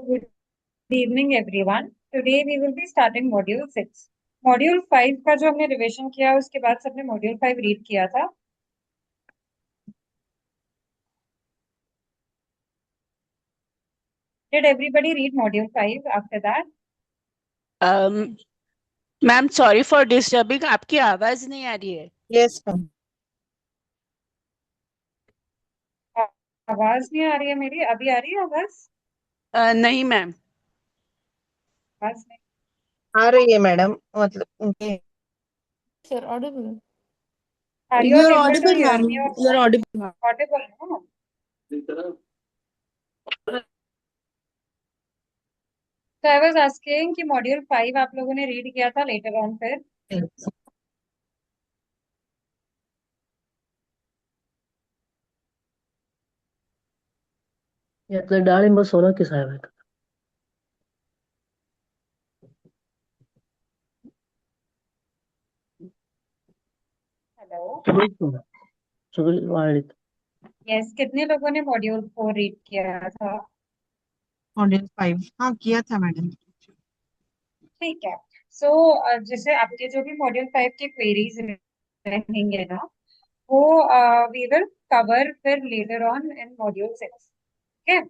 Good evening, everyone. Today we will be starting Module 6. Module 5 का जो हमने revision किया उसके बाद सबने Module 5 रीड किया था. Did everybody read Module 5 after that? Ma'am sorry for disturbing, आपकी आवाज नहीं आ रही है. Yes ma'am. आवाज नहीं आ रही है मेरी. अभी आ रही है आवाज? नहीं मैम. आवाज नहीं आ रही है मैडम, मतलब उनके. Sir, audible. Are you You're able to audible, hear ma'am. me or You're not? audible, ma'am. Audible, no? So I was asking कि Module 5 आप लोगों ने रीड किया था later on फिर. यातलं डाळिंब सोनं की साहेब आहे. Hello. सगळी वाळलीत. Yes, कितने लोगों ने Module 4 रीड किया था? Module 5. हाँ किया था मैडम. ठीक है. सो जैसे आपके जो भी मॉड्यूल 5 के क्वेरीज रहेंगे ना, वो वी विल कवर फिर लेटर ऑन इन मॉड्यूल 6. ठीक है.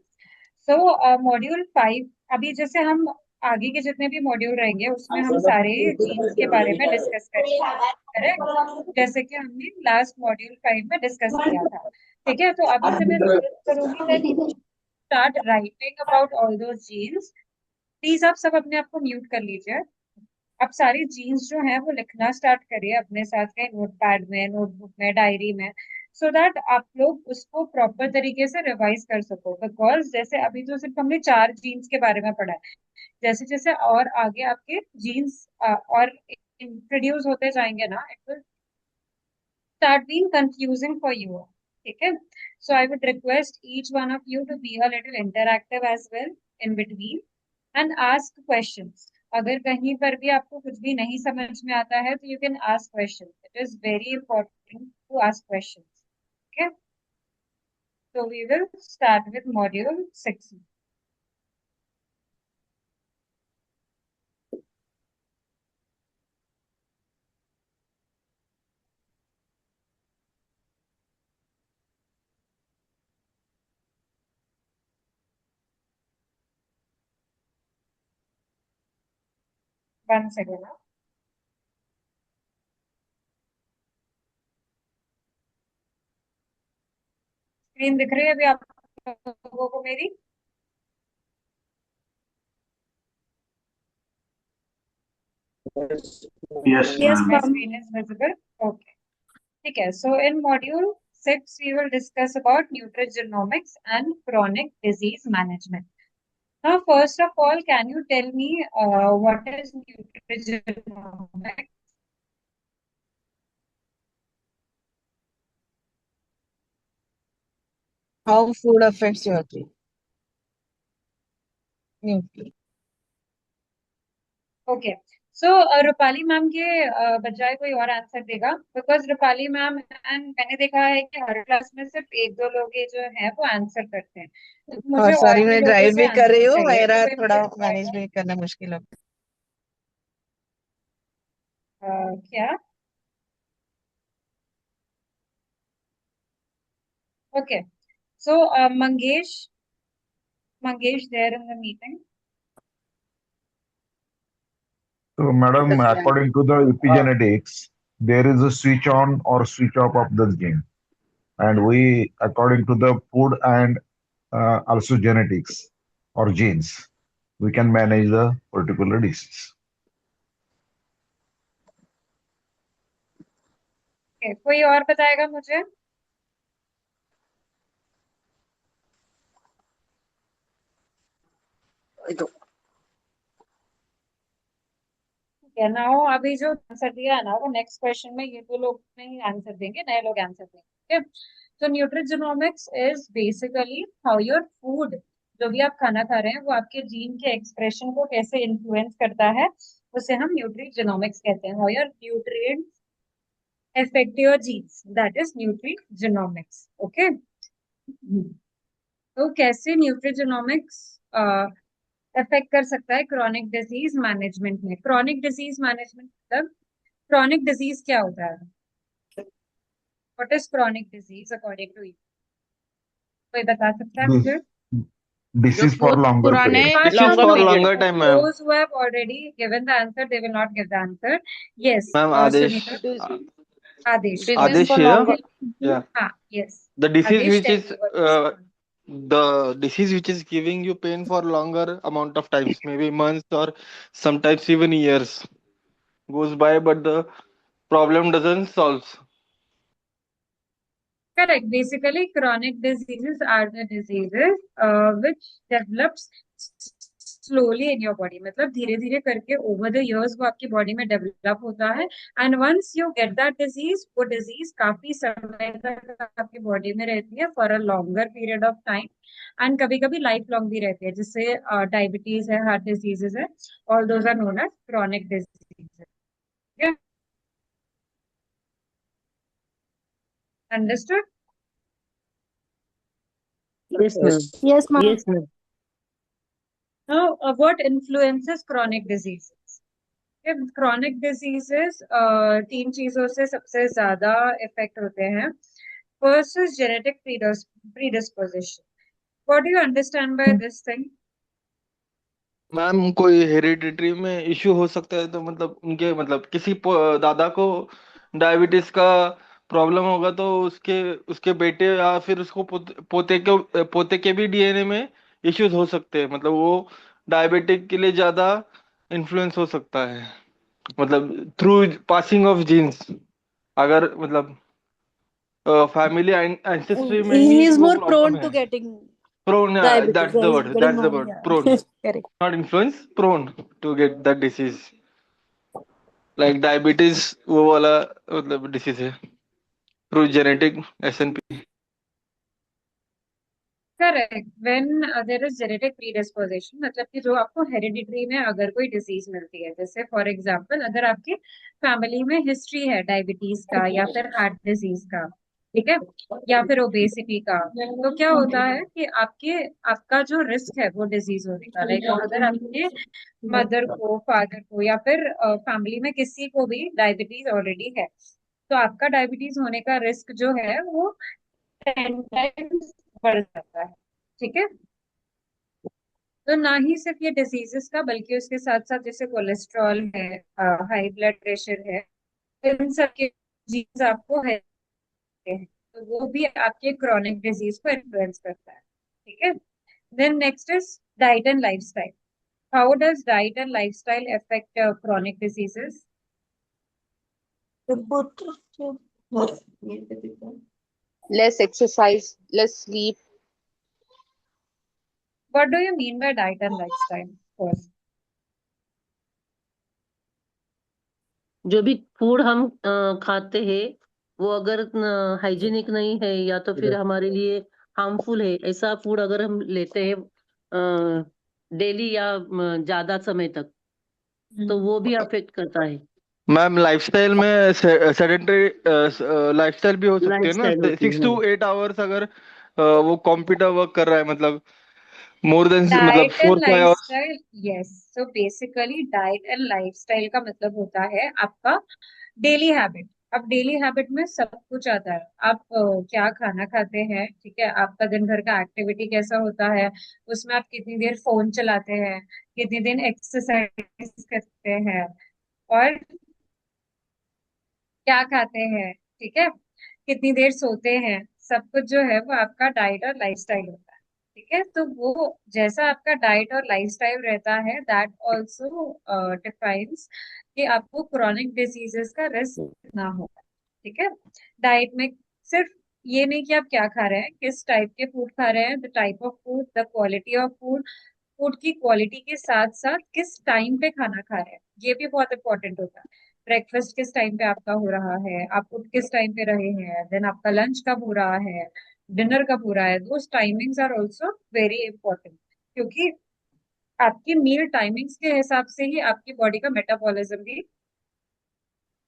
सो मॉड्यूल 5 अभी जैसे हम आगे के जितने भी मॉड्यूल रहेंगे उसमें हम सारे जीन्स के बारे में डिस्कस करेंगे. करेक्ट. जैसे कि हमने लास्ट मॉड्यूल 5 में डिस्कस किया था. ठीक है. तो अभी से मैं रिक्वेस्ट करूंगी that start writing about all those genes. Please आप सब अपने आप को म्यूट कर लीजिए. आप सारी जीन्स जो हैं वो लिखना स्टार्ट करिए अपने साथ के नोटपैड में, नोटबुक में, डायरी में, सो दैट आप लोग उसको प्रॉपर तरीके से रिवाइज कर सको. बिकॉज जैसे अभी तो सिर्फ हमने 4 जीन्स के बारे में पढ़ा है. जैसे जैसे और आगे आपके जीन्स और इंट्रोड्यूस होते जाएंगे ना, it will start being confusing for you. Okay, so I would request each one of you to be a little interactive as well in between and ask questions. अगर कहीं पर भी आपको कुछ भी नहीं समझ में आता है तो you can ask questions. It is very important to ask questions. Okay, so we will start with module 6. One second. Screen दिख रही है अभी आप लोगों को मेरी? Yes, Yes, my ma'am. screen is visible. Okay. Okay, so in module 6, we will discuss about nutrigenomics and chronic disease management. Now, first of all, can you tell me what is nutrigenomics? How food affects your nutrient. Okay, so Rupali ma'am के बजाय कोई और answer देगा. Because Rupali ma'am and मैंने देखा है कि हर class में सिर्फ 1-2 लोग ही जो है वो आंसर करते हैं. तो और मुझे और सॉरी, भी मैं लोगों ड्राइव से भी कर रही आंसर हूँ, चाहिए. मेरा तो कोई थोड़ा मुझे मैनेज भी करना मुश्किल है. क्या? Okay, so Mangesh there in the meeting. So, madam, according to the epigenetics, there is a switch on or switch off of the gene, and we, according to the food and also genetics or genes, we can manage the particular disease. Okay, कोई और बताएगा मुझे? Now अभी जो answer दिया है ना वो नेक्स्ट क्वेश्चन में ये 2 लोग नहीं आंसर देंगे, नए लोग आंसर देंगे. ठीक है. तो nutrigenomics is basically how your food, जो भी आप खाना खा रहे हैं वो आपके जीन के एक्सप्रेशन को कैसे इन्फ्लुएंस करता है, उसे हम न्यूट्रिजेनोमिक्स कहते हैं. How your nutrients affect your genes, that is nutrigenomics. Okay, तो कैसे न्यूट्रिजेनोमिक्स अफेक्ट कर सकता है क्रॉनिक डिजीज मैनेजमेंट में। क्रॉनिक डिजीज मैनेजमेंट मतलब क्रॉनिक डिजीज क्या होता है? What is chronic disease according to you? कोई बता सकता है This मुझे? जो disease for बहुत longer पुराने period. One Disease from for longer no. Period longer time, ma'am. Those who have already given the answer, they will not give the answer. Yes, Ma'am, Adesh. Sunita, disease Adesh. Adesh for here. Longer Yeah. हाँ, yes. The disease Adesh, which tell is me what is called. the disease which is giving you pain for longer amount of times, maybe months or sometimes even years goes by, but the problem doesn't solve. Correct. Basically, chronic diseases are the diseases which develops slowly in your body. मतलब धीरे धीरे करके over the years वो आपकी body में develop होता है, and once you get that disease, वो disease काफी समय तक आपकी body में रहती है for a longer period of time, and कभी कभी life long भी रहती है, जिससे diabetes है, heart diseases है, all those are known as chronic diseases. Yeah, understood? Yes, ma'am. Yes ma'am Yes, ma'am. Now, what influences chronic diseases? Chronic diseases तीन चीजों से सबसे ज्यादा इफेक्ट होते हैं. First is genetic predisposition. What do you understand by this thing? Ma'am, कोई hereditary में issue हो सकता है, तो मतलब उनके मतलब किसी दादा को डायबिटीज का प्रॉब्लम होगा तो उसके उसके बेटे या फिर उसको पोते के भी डीएनए में इश्यूज हो सकते हैं, मतलब वो डायबिटिक के लिए ज्यादा इन्फ्लुएंस हो सकता है, मतलब थ्रू पासिंग ऑफ जीन्स, अगर मतलब फैमिली एंसेस्ट्री में ही ही इज वो मोर प्रॉब्लम प्रोन है. To getting prone, diabetes, that's the is word, getting that's the known, word, या prone. Correct. Not influence, prone to get that disease. Like diabetes वो वाला मतलब disease है through genetic SNP. Correct. When there is genetic predisposition मतलब कि जो आपको hereditary में अगर कोई डिजीज मिलती है, जैसे फॉर एग्जांपल अगर आपकी फैमिली में हिस्ट्री है डायबिटीज का या फिर हार्ट डिजीज का, ठीक है, या फिर ओबेसिटी का, तो क्या होता है कि आपका जो रिस्क है वो डिजीज होने का, लाइक अगर आपके मदर को, फादर को, या फिर फैमिली में किसी को भी डायबिटीज ऑलरेडी है, तो आपका डायबिटीज होने का रिस्क जो है वो 10 टाइम्स बढ़ जाता है. ठीक है. तो ना ही सिर्फ ये डिजीजेस का, बल्कि उसके साथ साथ जैसे कोलेस्ट्रॉल है, हाई ब्लड प्रेशर है, इन सब के जीन्स आपको है, तो वो भी आपके क्रॉनिक डिजीज को इन्फ्लुएंस करता है. ठीक है. Then next is diet and lifestyle. How does diet and lifestyle affect chronic diseases? Less exercise, less sleep. What do you mean by diet and lifestyle first? जो भी फूड हम खाते हैं वो अगर हाइजीनिक नहीं है या तो फिर हमारे लिए हार्मफुल है, ऐसा फूड अगर हम लेते हैं डेली या ज्यादा समय तक, तो वो भी अफेक्ट करता है. मैम, लाइफस्टाइल में सेडेंटरी लाइफस्टाइल भी हो सकती है ना, लाइफस्टाइल होती 6 to 8 hours अगर वो कंप्यूटर वर्क कर रहा है, मतलब मोर देन मतलब diet and 4-5 hours. Lifestyle, yes. So basically diet and lifestyle का मतलब होता है आपका डेली हैबिट. अब डेली हैबिट में सब कुछ आता है. आप क्या खाना खाते हैं, ठीक है, आपका दिन भर का एक्टिविटी कैसा होता है, उसमें आप कितनी देर फोन चलाते हैं, कितनी दिन एक्सरसाइज करते हैं, और क्या खाते हैं, ठीक है, कितनी देर सोते हैं, सब कुछ जो है वो आपका डाइट और लाइफस्टाइल होता है. ठीक है. तो वो जैसा आपका डाइट और लाइफस्टाइल रहता है, दैट ऑल्सो डिफाइंस कि आपको क्रॉनिक डिजीजेस का रिस्क कितना होगा. ठीक है. डाइट में सिर्फ ये नहीं कि आप क्या खा रहे हैं, किस टाइप के फूड खा रहे हैं, the type of food, the quality of food, food की क्वालिटी के साथ साथ किस टाइम पे खाना खा रहे हैं, ये भी बहुत इंपॉर्टेंट होता है. ब्रेकफास्ट किस टाइम पे आपका हो रहा है, आप उठ किस टाइम पे रहे हैं, देन आपका लंच कब हो रहा है, डिनर कब हो रहा है, those timings are also very important, क्योंकि आपकी मील टाइमिंग्स के हिसाब से ही आपकी बॉडी का मेटाबॉलिज्म भी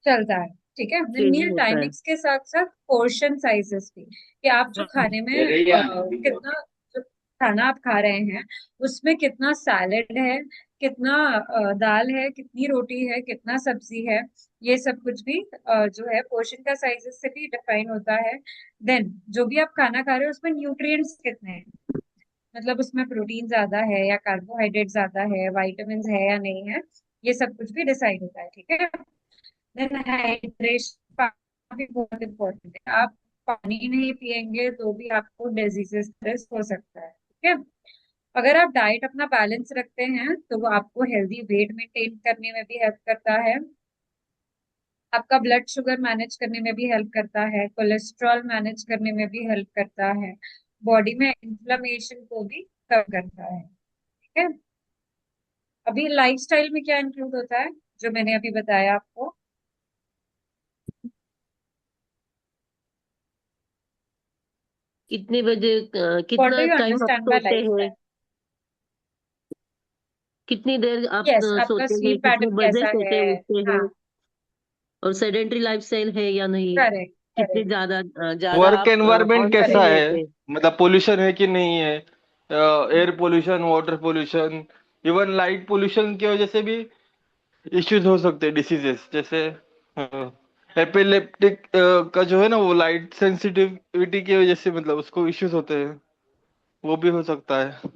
चलता है. ठीक है. चेंजिंग मील होता है. टाइमिंग्स के साथ साथ पोर्शन साइजेस भी, कि आप जो खाने में कितना खाना आप खा रहे हैं उसमें कितना सैलेड है, कितना दाल है, कितनी रोटी है, कितना सब्जी है, ये सब कुछ भी जो है पोर्शन का साइजेस से भी डिफाइन होता है। देन जो भी आप खाना खा रहे हो उसमें न्यूट्रिएंट्स कितने हैं, मतलब उसमें प्रोटीन ज्यादा है या कार्बोहाइड्रेट ज्यादा है, विटामिन है या नहीं है, ये सब कुछ भी डिसाइड होता है। ठीक है। देन हाइड्रेशन, पानी बहुत इंपॉर्टेंट है। आप पानी नहीं पियेंगे तो भी आपको डिजीजेस हो सकता है। ठीक है। अगर आप डाइट अपना बैलेंस रखते हैं तो वो आपको हेल्दी वेट मेंटेन करने में भी हेल्प करता है, आपका ब्लड शुगर मैनेज करने में भी हेल्प करता है, कोलेस्ट्रॉल मैनेज करने में भी हेल्प करता है, बॉडी में इन्फ्लेमेशन को भी कम करता है। ठीक है। अभी लाइफस्टाइल में क्या इंक्लूड होता है जो मैंने अभी बताया आपको? कितने बजे व्हाट डू कितना यू टाइम आप अंडरस्टैंड बाय सोते हैं, लाइफस्टाइल? कितनी देर आप यस, आपका सोते हैं, स्लीप कितने पैटर्न बजे कैसा सोते है। हैं, उठते हाँ, हैं, और सेडेंट्री लाइफस्टाइल है या नहीं, करेक्ट कितने करेक्ट ज्यादा ज्यादा वर्क आप एनवायरनमेंट ऑन पे कैसा है, रहते हैं। मतलब पोल्यूशन है कि नहीं है, air pollution, water pollution, even light pollution की वजह से भी इश्यूज हो सकते हैं, डिसीजेस जैसे एपिलेप्टिक का जो है ना, वो लाइट सेंसिटिविटी की वजह से मतलब उसको इश्यूज होते हैं, वो भी हो सकता है।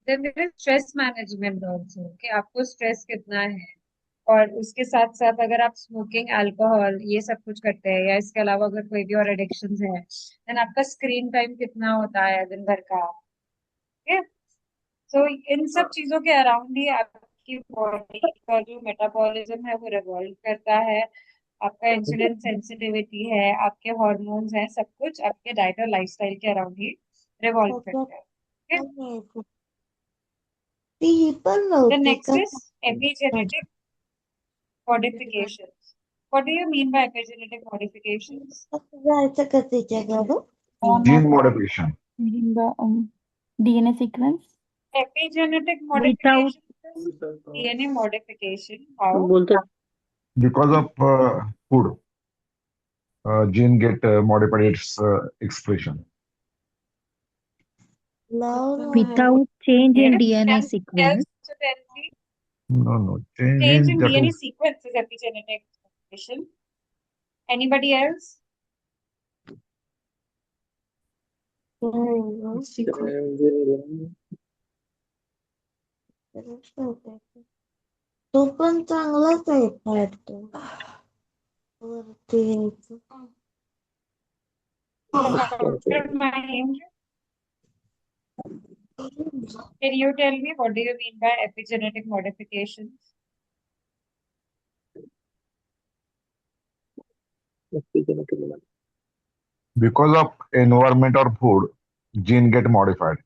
Then there is stress management also, कि आपको स्ट्रेस कितना है। और उसके साथ साथ अगर आप स्मोकिंग, अल्कोहल ये सब कुछ करते हैं या इसके अलावा अगर कोई भी और एडिक्शन है, देन आपका स्क्रीन टाइम कितना होता है दिन भर का। ठीक है। तो इन सब चीजों के अराउंड ही आपकी बॉडी का जो मेटाबॉलिज्म है वो रिवॉल्व करता है, आपका इंसुलिन सेंसिटिविटी है, आपके हॉर्मोन्स हैं, सब कुछ आपके डाइट और लाइफस्टाइल के अराउंड ही रिवॉल्व करता है। ठीक है। The next is epigenetic modifications. What do you mean by epigenetic modifications? Gene modification. in the DNA sequence Epigenetic Without modification is DNA modification. How? बोलते Because of food, gene get modified its expression. without change in Yes. DNA And else sequence. to tell me, No, change change in in that DNA is sequence is epigenetic modification. Anybody else? तो पण चांगलाच आहे fat तो वरती यायचं. Dr. Mahendra, can you tell me what do you mean by epigenetic modifications? because of environment or food, gene get modified.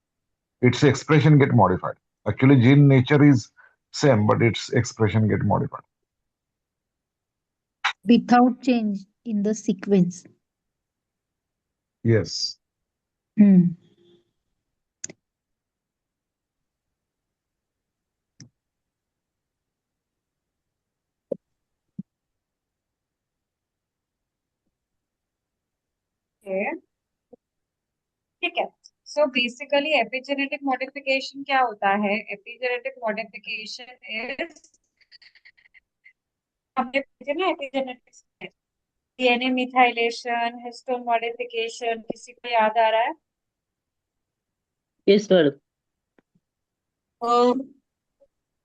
Its expression get modified. Actually, gene nature is same, but its expression get modified. Without change in the sequence. Yes. Hmm. Okay. ठीक है। So basically epigenetic modification क्या होता है? Epigenetic modification is, हमने पढ़े ना epigenetics में, DNA methylation, histone modification, किसी को याद आ रहा है? Yes, sir.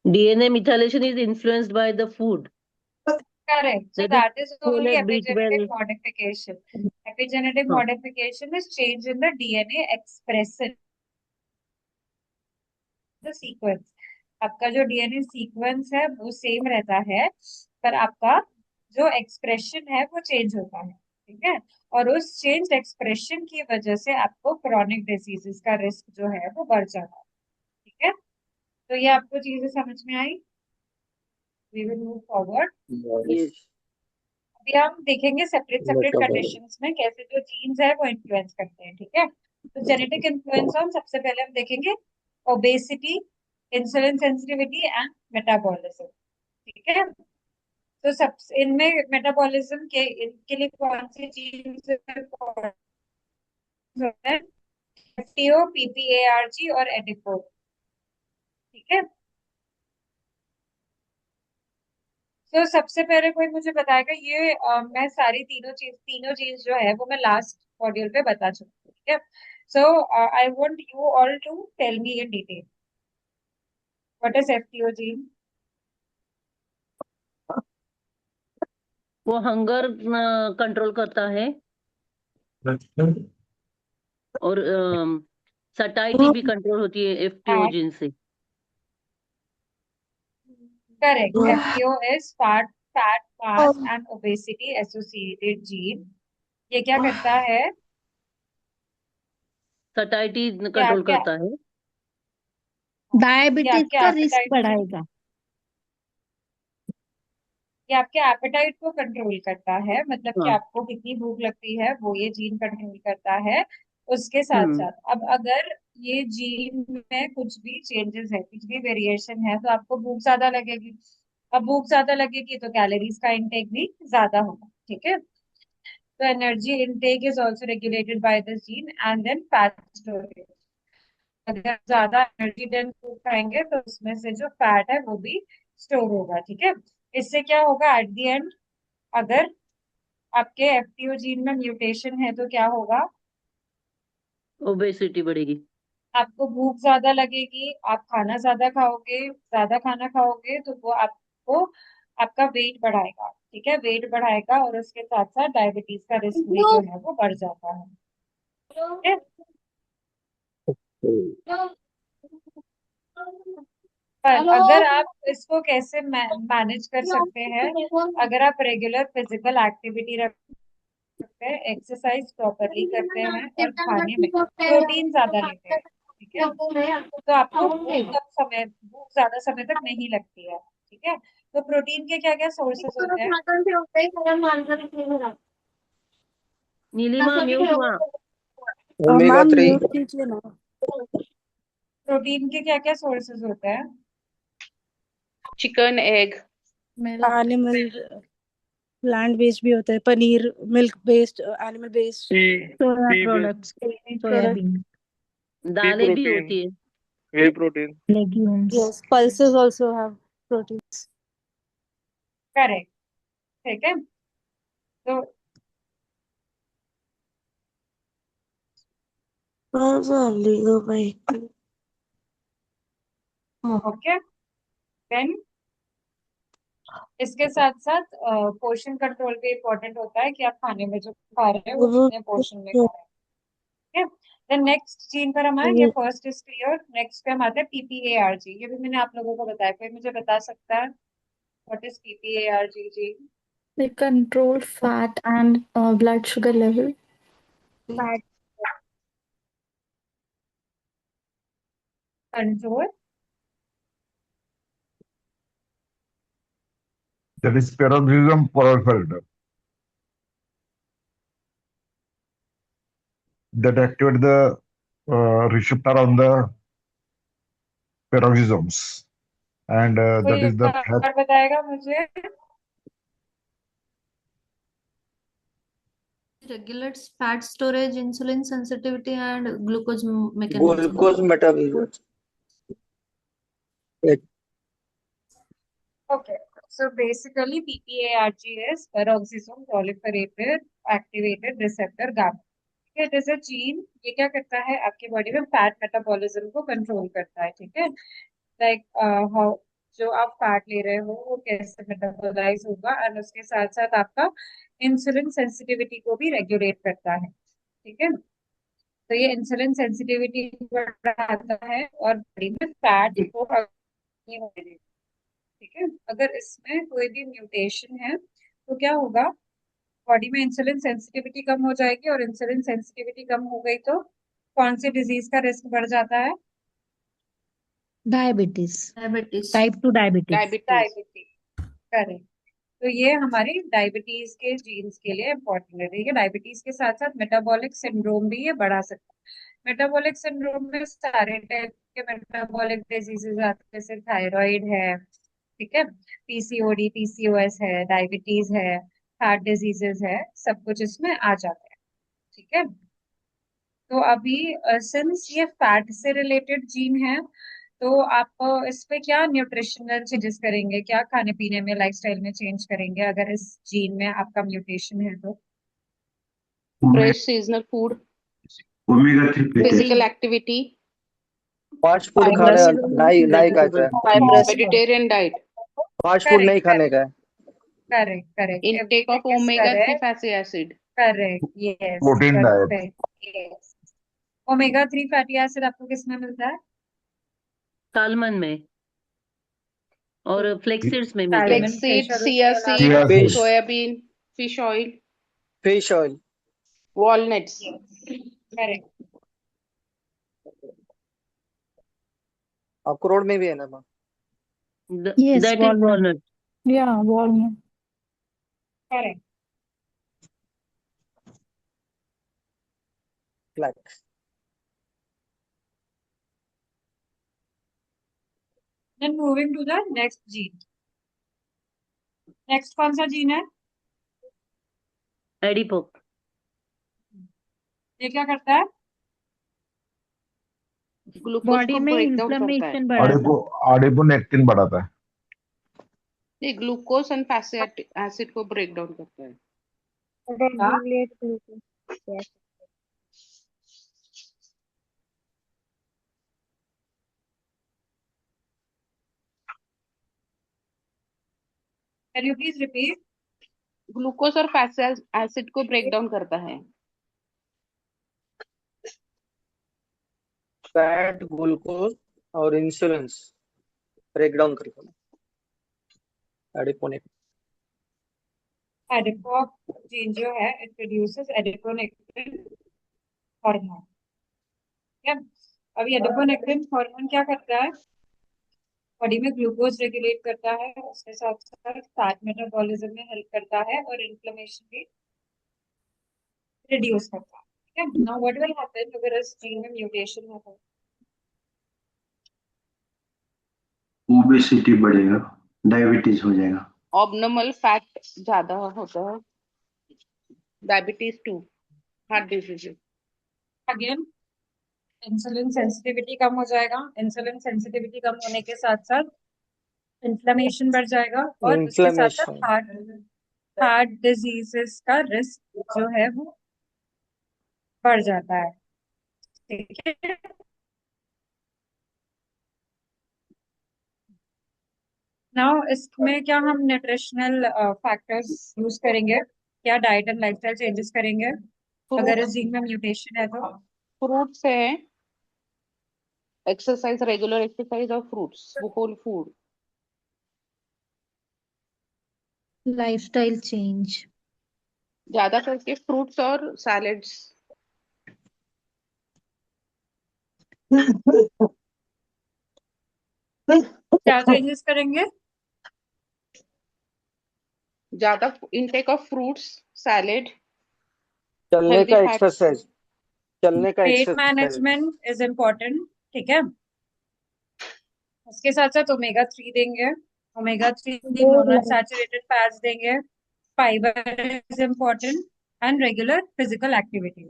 DNA methylation is influenced by the food. Correct. So That is that is only folate, epigenetic B12. modification. Epigenetic हाँ, modification is change in the DNA expression, the sequence. आपका जो DNA sequence है वो same रहता है, पर आपका जो एक्सप्रेशन है वो चेंज होता है। ठीक है। और उस चेंज एक्सप्रेशन की वजह से आपको क्रोनिक डिजीजेस का रिस्क जो है वो बढ़ जाता है। ठीक है। तो ये आपको चीजें समझ में आई? We will move forward. yes. अभी हम देखेंगे सेपरेट सेपरेट कंडीशंस में कैसे जो जीन्स है वो इन्फ्लुएंस करते हैं। ठीक है। तो जेनेटिक इन्फ्लुएंस हम सबसे पहले हम देखेंगे obesity, insulin sensitivity and metabolism. ठीक है। तो सब इनमें मेटाबॉलिज्म के इनके लिए कौन सी चीज होते हैं एफटीओ, पीपीएआरजी और एडिपो। ठीक है, तो सबसे पहले कोई मुझे बताएगा ये मैं सारी तीनों चीज जो है वो मैं लास्ट मॉड्यूल पे बता चुकी हूँ। ठीक है, so I want you all to tell me in detail what is FTO gene. वो हंगर कंट्रोल करता है और सटाइटी भी कंट्रोल होती है एफटीओ जीन से। Correct, FTO is fat mass and obesity associated gene. ये क्या करता है? सटाइटी ये कंट्रोल आपके करता है। ये डायबिटीज आपके का रिस्क एपेटाइट बढ़ाएगा। ये आपके एपेटाइट को कंट्रोल करता है, मतलब कि हाँ। आपको कितनी भूख लगती है वो ये जीन कंट्रोल करता है। उसके साथ हम्म। साथ अब अगर ये जीन में कुछ भी चेंजेस है, कुछ भी वेरिएशन है, तो आपको भूख ज्यादा लगेगी। अब भूख ज्यादा लगेगी तो कैलोरीज का इंटेक भी ज्यादा होगा। ठीक है, तो energy intake is also regulated by the gene and then fat storage. अगर ज्यादा एनर्जी डेंस फूड खाएंगे तो उसमें से जो फैट है वो भी स्टोर होगा। ठीक है, इससे क्या होगा एट द एंड, अगर आपके एफटीओ जीन में म्यूटेशन है तो क्या होगा? ओबेसिटी बढ़ेगी। आपको भूख ज्यादा लगेगी, आप खाना ज्यादा खाओगे, ज्यादा खाना खाओगे तो वो आपको आपका वेट बढ़ाएगा। ठीक है, वेट बढ़ाएगा और उसके साथ साथ डायबिटीज का रिस्क भी जो है वो बढ़ जाता है। ठीक है, पर अगर आप इसको कैसे मैनेज कर सकते हैं, अगर आप रेगुलर फिजिकल एक्टिविटी रखते हैं, एक्सरसाइज प्रॉपरली करते हैं और खाने में प्रोटीन ज्यादा लेते हैं, ठीक है, तो आपको भूख ज्यादा समय तक नहीं लगती है। ठीक है, तो प्रोटीन के क्या क्या सोर्सेस होते हैं? नीलिमा म्यूट हुआ। ओमेगा मैम 3 म्यूट कीजिए ना। प्रोटीन के क्या क्या सोर्सेस होते हैं? Chicken, egg, animal plant based भी होता है, paneer, milk based, animal based सी सोया सी प्रोडक्ट्स, प्रोडक्ट। सोयाबीन, सी दालें भी प्रोटीन, होती है। Whey protein. Legumes. Yes, pulses also have proteins. Correct. ठीक है, तो ओके, देन इसके साथ साथ पोर्शन कंट्रोल भी इम्पोर्टेंट होता है कि आप खाने में जो खा रहे हैं वो कितने पोर्शन में खा रहे हैं। ठीक है, देन नेक्स्ट जीन पर हम आए, ये फर्स्ट इज क्लियर। नेक्स्ट पे हम आते हैं पीपीएआरजी। ये भी मैंने आप लोगों को बताया, कोई मुझे बता सकता है व्हाट इज पीपीएआरजी जी? They control fat and blood sugar level. Fat control, That is paroxysm proliferation that activate the receptor on the paroxysms, and कोई that is एक the fat. बार बताएगा मुझे? Regulates fat storage, insulin sensitivity, and glucose mechanism. Glucose metabolism. Okay, so basically PPARG is peroxisome proliferative activated receptor gamma. It is a gene. ये क्या करता है, आपकी body में फैट मेटाबॉलिज्म को कंट्रोल करता है। ठीक है, लाइक हाउ जो आप फैट ले रहे हो वो कैसे मेटाबोलाइज होगा, और उसके साथ साथ आपका इंसुलिन सेंसिटिविटी को भी रेगुलेट करता है। ठीक है, तो ये इंसुलिन सेंसिटिविटी बढ़ाता है और बॉडी में फैट को नहीं होने देता। ठीक है, अगर इसमें कोई भी म्यूटेशन है तो क्या होगा, बॉडी में इंसुलिन सेंसिटिविटी कम हो जाएगी, और इंसुलिन सेंसिटिविटी कम हो गई तो कौन सी डिजीज का रिस्क बढ़ जाता है? Diabetes. Diabetes. Type 2 diabetes. Diabetes. Diabetes. Correct, तो ये हमारी डायबिटीज के जीन्स के लिए इम्पोर्टेंट है। ठीक है, डायबिटीज के साथ साथ मेटाबॉलिक सिंड्रोम भी ये बढ़ा सकता है। मेटाबॉलिक सिंड्रोम में सारे टाइप के मेटाबॉलिक डिजीजेज आते हैं, जैसे थायराइड है, ठीक है, पीसीओडी, पीसीओएस है, डायबिटीज है, हार्ट डिजीजेस है, सब कुछ इसमें आ जाता है। ठीक है, तो अभी सिंस ये फैट से रिलेटेड जीन है, तो आप इस पे क्या न्यूट्रिशनल चेंजेस करेंगे, क्या खाने पीने में लाइफस्टाइल में चेंज करेंगे अगर इस जीन में आपका म्यूटेशन है तो? fresh seasonal food, omega 3 fatty physical acid activity, fast food खाने फाइब्रस नहीं नहीं खाना है। Fibrous vegetarian diet, fast food नहीं करेक्ट खाने का है। Correct correct intake of everything is omega-3 correct. fatty acid, correct, yes, protein diet. Perfect, yes. Omega 3 fatty acid आपको किस में मिलता है? सालमन में और फ्लेक्स सीड्स में मिलता है। सालमन, flaxseed, फिश और chia उसके seed, अलावा? Chia fish seed. soybean, fish oil, fish oil walnuts. Correct. अखरोट में भी है ना ma'am? Yes, that is walnut. Walnut. Yeah, walnut. Correct. Flax. Then moving to the next gene. Next कौन सा जीन है? एडिपो। ये क्या करता है? ग्लूकोज बॉडी को में ब्रेक डाउन करता है। इन्फ्लेमेशन बढ़ाता है। आडिपोनेक्टिन बढ़ाता है। ये ग्लूकोज एंड फैटी एसिड को ब्रेक डाउन करता है। Regulate glucose. Yes. Can you please repeat? Glucose और फैटी एसिड को ब्रेक डाउन करता है। फैट, ग्लूकोज और इंसुलिन ब्रेक डाउन करता है एडिपोनेट। एडिपोक जीन जो है इट प्रोड्यूसेस एडिपोनेक्टिन हार्मोन। क्या? अभी एडिपोनेक्टिन हार्मोन क्या करता है? बॉडी में ग्लूकोज रेगुलेट करता है, उसके साथ साथ फैट मेटाबॉलिज्म में हेल्प करता है और इन्फ्लेमेशन भी रिड्यूस करता है। ठीक है। नाउ व्हाट विल हैपन अगर इस जीन में म्यूटेशन है तो? ओबेसिटी बढ़ेगा, डायबिटीज हो जाएगा। ऑब्नॉर्मल फैट ज्यादा होता है, diabetes 2, heart disease. Again insulin sensitivity कम हो जाएगा, इंसुलिन सेंसिटिविटी कम होने के साथ साथ इन्फ्लेमेशन बढ़ जाएगा और उसके साथ साथ इन्फ्लेमेशन। हार्ट डिजीजेस का रिस्क जो है वो बढ़ जाता है। ठीक है। नाउ इसमें क्या हम न्यूट्रिशनल फैक्टर्स यूज करेंगे? क्या डाइट एंड लाइफस्टाइल चेंजेस करेंगे अगर इस जीन में म्यूटेशन है तो? फ्रूट्स है, एक्सरसाइज, रेगुलर एक्सरसाइज और fruits, whole food. Lifestyle change. ज्यादा करके फ्रूट्स और सैलेड्स। क्या चेंजेस करेंगे? ज्यादा इंटेक ऑफ फ्रूट्स, सैलेड, चलने हेल्दी का फैट। एक्सरसाइज, चलने का weight exercise. Management is important. ठीक है। उसके साथ साथ ओमेगा 3 देंगे, ओमेगा 3 मोनोअनसैचुरेटेड फैट्स देंगे, fibre is important and regular physical activity.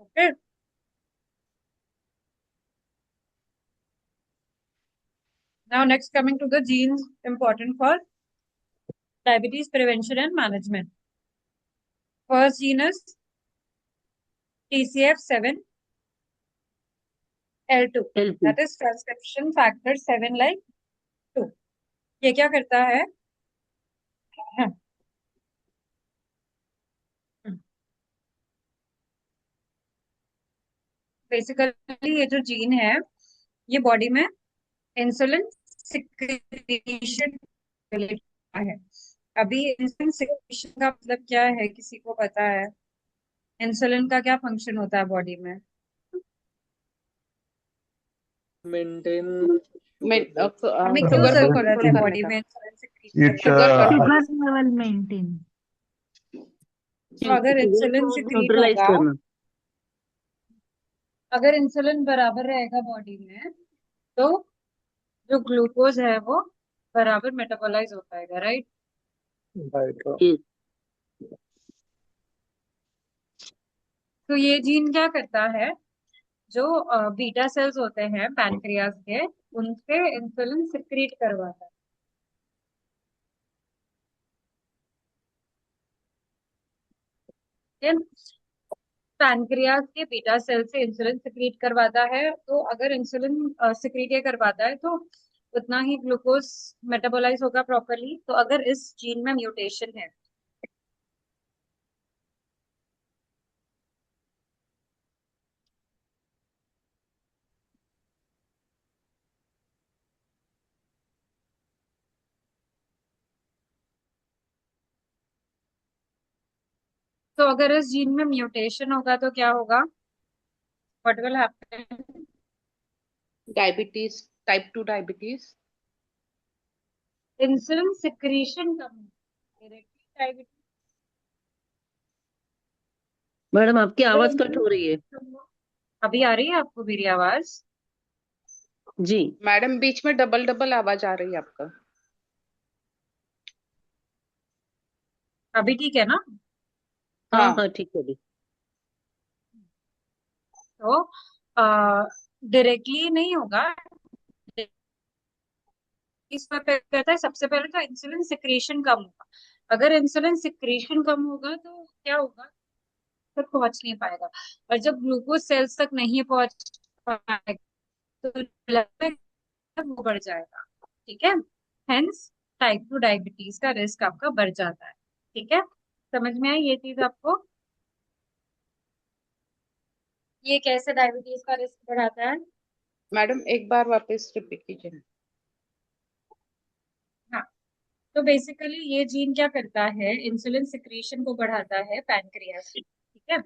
Okay. Now next coming to the genes important for diabetes prevention and management. First gene is TCF7L2, that is transcription factor 7 like 2. ये क्या करता है? Basically ये जो gene है ये body में insulin secretion है। अभी इंसुलिन सिक्रीशन का मतलब क्या है, किसी को पता है? इंसुलिन का क्या फंक्शन होता है बॉडी में? मेंटेन हमें क्यों शुगर को जरूरत है कंट्रोल बॉडी करने में का। इंसुलिन सिक्रीट It करने की? Sugar level maintain. तो अगर इंसुलिन सिक्रीट न्यूट्रलाइज होगा, करना। अगर इंसुलिन बराबर रहेगा बॉडी में तो जो ग्लूकोज है वो बराबर मेटाबोलाइज हो पाएगा, राइट? राइट। Yes. तो ये जीन क्या करता है, जो बीटा सेल्स होते हैं पैनक्रियाज के, उनसे इंसुलिन सिक्रीट करवाता है। पैनक्रियाज के बीटा सेल से इंसुलिन सिक्रीट करवाता है, तो अगर इंसुलिन सिक्रीट ये करवाता है तो उतना ही ग्लूकोज मेटाबोलाइज होगा प्रॉपरली। तो अगर इस जीन में म्यूटेशन है, तो अगर इस जीन में म्यूटेशन होगा तो क्या होगा, what will happen? Diabetes, type 2 diabetes. Insulin secretion कम होगा, डायबिटीज। मैडम आपकी आवाज कट हो रही है। अभी आ रही है आपको मेरी आवाज? जी मैडम बीच में डबल डबल आवाज आ रही है आपका। अभी ठीक है ना? हाँ हाँ हाँ ठीक है अभी। तो डायरेक्टली नहीं होगा। इस पर कहता है सबसे पहले तो इंसुलिन सिक्रीशन कम होगा। अगर इंसुलिन सिक्रीशन कम होगा तो क्या होगा, तक पहुंच नहीं पाएगा। और जब ग्लूकोज सेल्स तक नहीं पहुंच पाएगा तो ब्लड में वो बढ़ जाएगा। ठीक है, हेंस टाइप 2 डायबिटीज का रिस्क आपका बढ़ जाता है। ठीक है, समझ में आई ये चीज आपको? ये कैसे डायबिटीज का रिस्क बढ़ाता है? मैडम एक बार वापस रिपीट कीजिए। हाँ, तो बेसिकली ये जीन क्या करता है, इंसुलिन सिक्रीशन को बढ़ाता है पैनक्रियास से। ठीक है,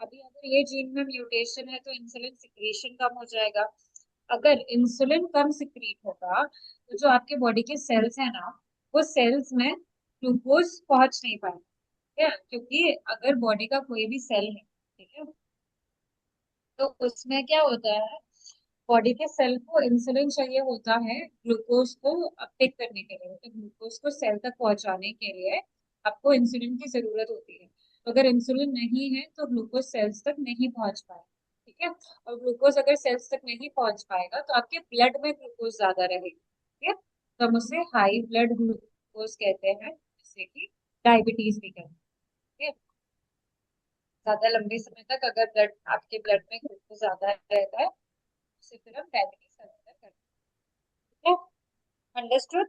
अभी अगर ये जीन में म्यूटेशन है तो इंसुलिन सिक्रीशन कम हो जाएगा। अगर इंसुलिन कम सिक्रीट होगा तो जो आपके बॉडी के सेल्स है ना, वो सेल्स में ग्लूकोज पहुंच नहीं पाएगा। ठीक है, क्योंकि अगर बॉडी का कोई भी सेल है, ठीक है, तो उसमें क्या होता है, बॉडी के सेल को इंसुलिन चाहिए होता है ग्लूकोज को अपटेक करने के लिए, तो ग्लूकोज को सेल तक पहुंचाने के लिए आपको इंसुलिन की जरूरत होती है। तो अगर इंसुलिन नहीं है तो ग्लूकोज सेल्स तक नहीं पहुंच पाए। ठीक है, और ग्लूकोज अगर सेल्स तक नहीं पहुंच पाएगा तो आपके ब्लड में ग्लूकोज ज्यादा रहेगा। ठीक है, तो हम उसे हाई ब्लड ग्लूकोज कहते हैं, जिससे कि डायबिटीज भी कहते हैं। ठीक है, ज्यादा लंबे समय तक अगर ब्लड, आपके ब्लड में ग्लूकोज ज्यादा रहता है, उसे फिर हम डायबिटीज कंसिडर करते हैं। ठीक है, अंडरस्टूड?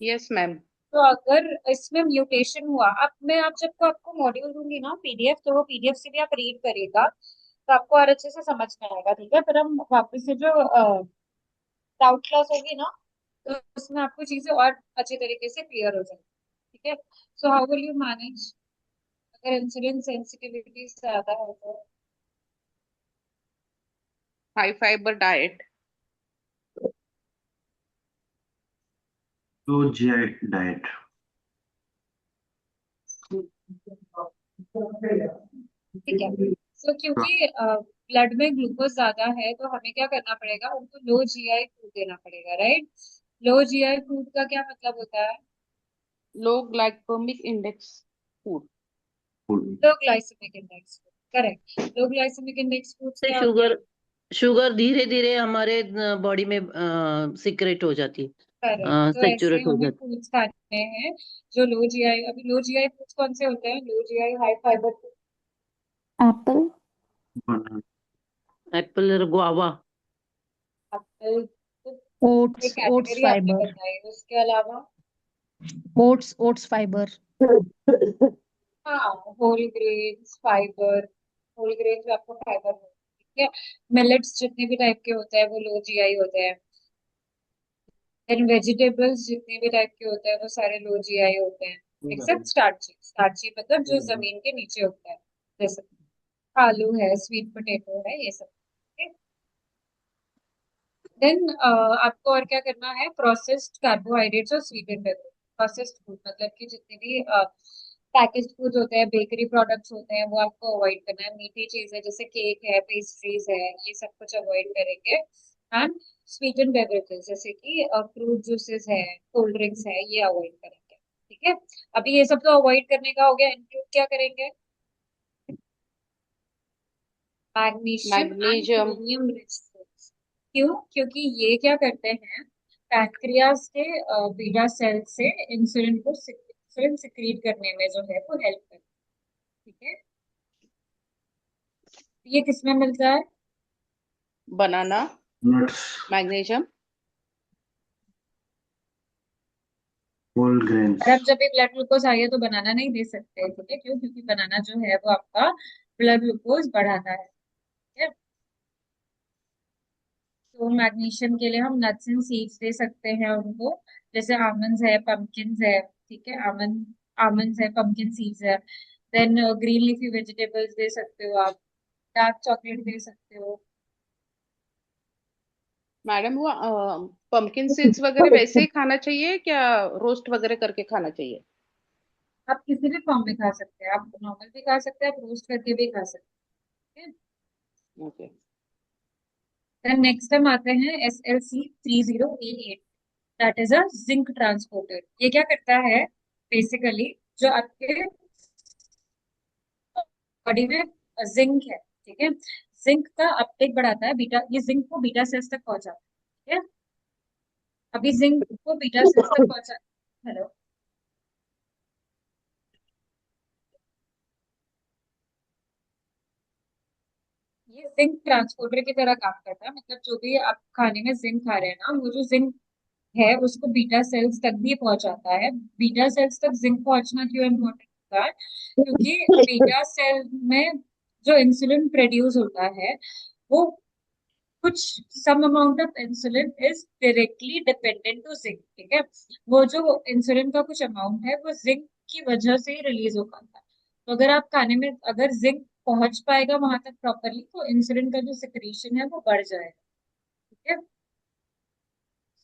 Yes ma'am. तो अगर इसमें म्यूटेशन हुआ, अब मैं आप जब को आपको मॉड्यूल दूंगी ना पीडीएफ, तो वो पीडीएफ से भी आप रीड करिएगा तो आपको और अच्छे से समझ में आएगा। ठीक है, फिर हम वापस से जो डाउट क्लास होगी ना, तो उसमें आपको चीजें और अच्छे तरीके से क्लियर हो जाएगी। ठीक है, so how will you manage अगर इंसुलिन सेंसिटिविटी ज्यादा है तो? High fibre diet. तो जीआई डाइट। ठीक है, सो क्योंकि ब्लड में ग्लूकोज ज्यादा है तो हमें क्या करना पड़ेगा, उनको लो जीआई फूड देना पड़ेगा, राइट? लो जीआई फूड का क्या मतलब होता है? लो ग्लाइकेमिक इंडेक्स फूड। लो ग्लाइसेमिक इंडेक्स फूड, करेक्ट। लो ग्लाइसेमिक इंडेक्स फूड्स से क्या होते शुगर हैं? शुगर धीरे धीरे हमारे बॉडी में सिक्रेट हो जाती करेक्ट, है, तो ऐसे सेचुरेट हो हमें जाती फूड्स खाने हैं जो लो जीआई। अभी लो जीआई फूड्स कौन से होते हैं? Low GI high fibre food, Apple, है। एप्पल और गुआवा। एप्पल, ये ओट्स ओट्स कैटेगरी आपने फाइबर, बताई, उसके अलावा? ओट्स फाइबर, हाँ, whole grains fibre, whole grains में आपको फाइबर मिलता है। ठीक है, मिलेट्स जितने भी टाइप के होते हैं वो लो जीआई होते हैं। देन वेजिटेबल्स जितने भी टाइप के होते हैं वो सारे लो जीआई होते हैं, एक्सेप्ट स्टार्ची। स्टार्ची मतलब जो जमीन के नीचे होता है, जैसे आलू है, स्वीट पोटैटो है, ये सब। देन आपको और क्या करना है, प्रोसेस्ड कार्बोहाइड्रेट्स और स्वीटेड बेवरेज। प्रोसेस्ड फूड मतलब कि जितने भी पैकेज्ड फूड होते हैं, बेकरी प्रोडक्ट्स होते हैं, वो आपको अवॉइड करना है। मीठी चीजें जैसे केक है, पेस्ट्रीज है, ये सब कुछ अवॉइड करेंगे। एंड स्वीटेड बेवरेजेस जैसे कि फ्रूट जूसेस है, कोल्ड ड्रिंक्स है, ये अवॉइड करेंगे। ठीक है, अभी ये सब तो अवॉइड करने का हो गया, इंक्लूड क्या करेंगे? Magnesium and magnesium chromium rich foods. क्यों? क्योंकि ये क्या करते हैं, पैनक्रियाज के बीटा सेल से इंसुलिन सिक्रीट करने में जो है वो हेल्प करते हैं। ठीक है, ये किसमें मिलता है? बनाना, नट्स, मैग्नीशियम, होल ग्रेन्स। और अब जब भी ब्लड ग्लूकोज आ गया तो बनाना नहीं दे सकते, ठीक है, क्यों? क्योंकि बनाना जो है वो आपका ब्लड ग्लूकोज बढ़ाता है। ठीक है, तो मैग्नीशियम के लिए हम नट्स एंड सीड्स दे सकते हैं उनको, जैसे आमंड्स है, पम्पकिन है। ठीक है, आमंड्स है, पम्पकिन सीड्स है। देन ग्रीन लीफी वेजिटेबल्स दे सकते हो आप, डार्क चॉकलेट दे सकते हो। मैडम वो पंपकिन सीड्स वगैरह वैसे ही खाना चाहिए क्या, रोस्ट वगैरह करके खाना चाहिए? आप किसी भी फॉर्म में खा सकते हैं, आप नॉर्मल भी खा सकते हैं, आप रोस्ट करके भी खा सकते हैं। ओके। देन नेक्स्ट हम आते हैं SLC3088, that is a zinc transporter. ये क्या करता है बेसिकली, जो आपके बॉडी में जिंक है, ठीक है, जिंक का अपटेक बढ़ाता है, बीटा, ये जिंक को बीटा सेल्स तक पहुंचाता है। ठीक है, अभी जिंक को बीटा सेल्स तक पहुंचा, हेलो, ये जिंक ट्रांसपोर्टर की तरह काम करता है, मतलब जो भी आप खाने में जिंक खा रहे हैं ना, वो जो जिंक है उसको बीटा सेल्स तक भी पहुंचाता है। बीटा सेल्स तक जिंक पहुंचना क्यों इम्पोर्टेंट होता है? क्योंकि बीटा सेल में जो इंसुलिन प्रोड्यूस होता है, वो कुछ some amount of insulin is directly dependent to zinc. ठीक है, वो जो इंसुलिन का कुछ अमाउंट है वो जिंक की वजह से ही रिलीज हो पाता है। तो अगर आप खाने में, अगर जिंक पहुंच पाएगा वहां तक प्रॉपरली, तो इंसुलिन का जो सिक्रीशन है वो बढ़ जाएगा। ठीक है,